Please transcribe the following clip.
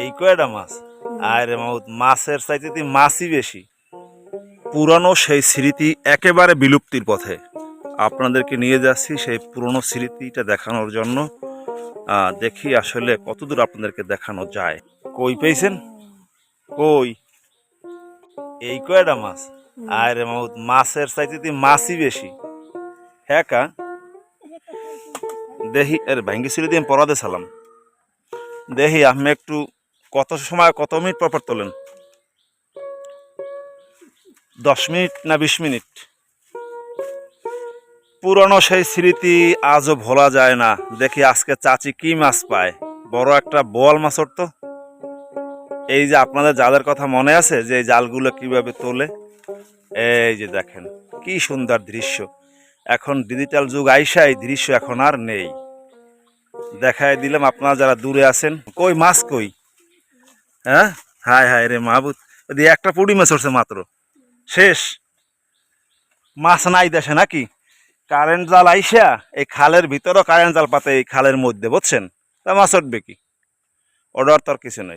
এই কয়টা মাছ? আরে মাউত, মাছের চাইতে মাছই বেশি। পুরানো সেই স্মৃতি একেবারে বিলুপ্তির পথে। আপনাদেরকে নিয়ে যাচ্ছি সেই পুরনো স্মৃতিটা দেখানোর জন্য। দেখি আসলে কতদূর আপনাদেরকে দেখানো যায়। কই পেয়েছেন? কই? এই কয়টা মাছ? আরে মাউত, মাছের চাইতে মাছই বেশি। হ্যাঁ কা দেখি এর ভাঙ্গি ছিল দিয়ে পরাদে সালাম। দেখি আপনি একটু কত সময় কত মিনিট পর পর তোলেন? 10 মিনিট না 20 মিনিট? পুরনো সেই স্মৃতি আজও ভোলা যায় না। দেখি আজকে চাচি কি মাছ পায়। বড় একটা বোয়াল মাছ তো। এই যে আপনাদের জালের কথা মনে আছে, যে এই জালগুলো কিভাবে তোলে? এই যে দেখেন কি সুন্দর দৃশ্য। এখন ডিজিটাল যুগ আইসা এই দৃশ্য এখন আর নেই। দেখাই দিলাম আপনারা যারা দূরে আছেন। কই মাছ কই? হ্যাঁ, হায় হায় রে মাহবুদ, দিয়ে একটা পুঁটি মাছ উঠছে মাত্র, শেষ। মাছ নাই দেশে নাকি? কারেন্ট জাল আইসা এই খালের ভিতরও কারেন্ট জাল পাতে, এই খালের মধ্যে, বুঝছেন? তা মাছ উঠবে কি? অর্ডার তো আর কিছু নয়।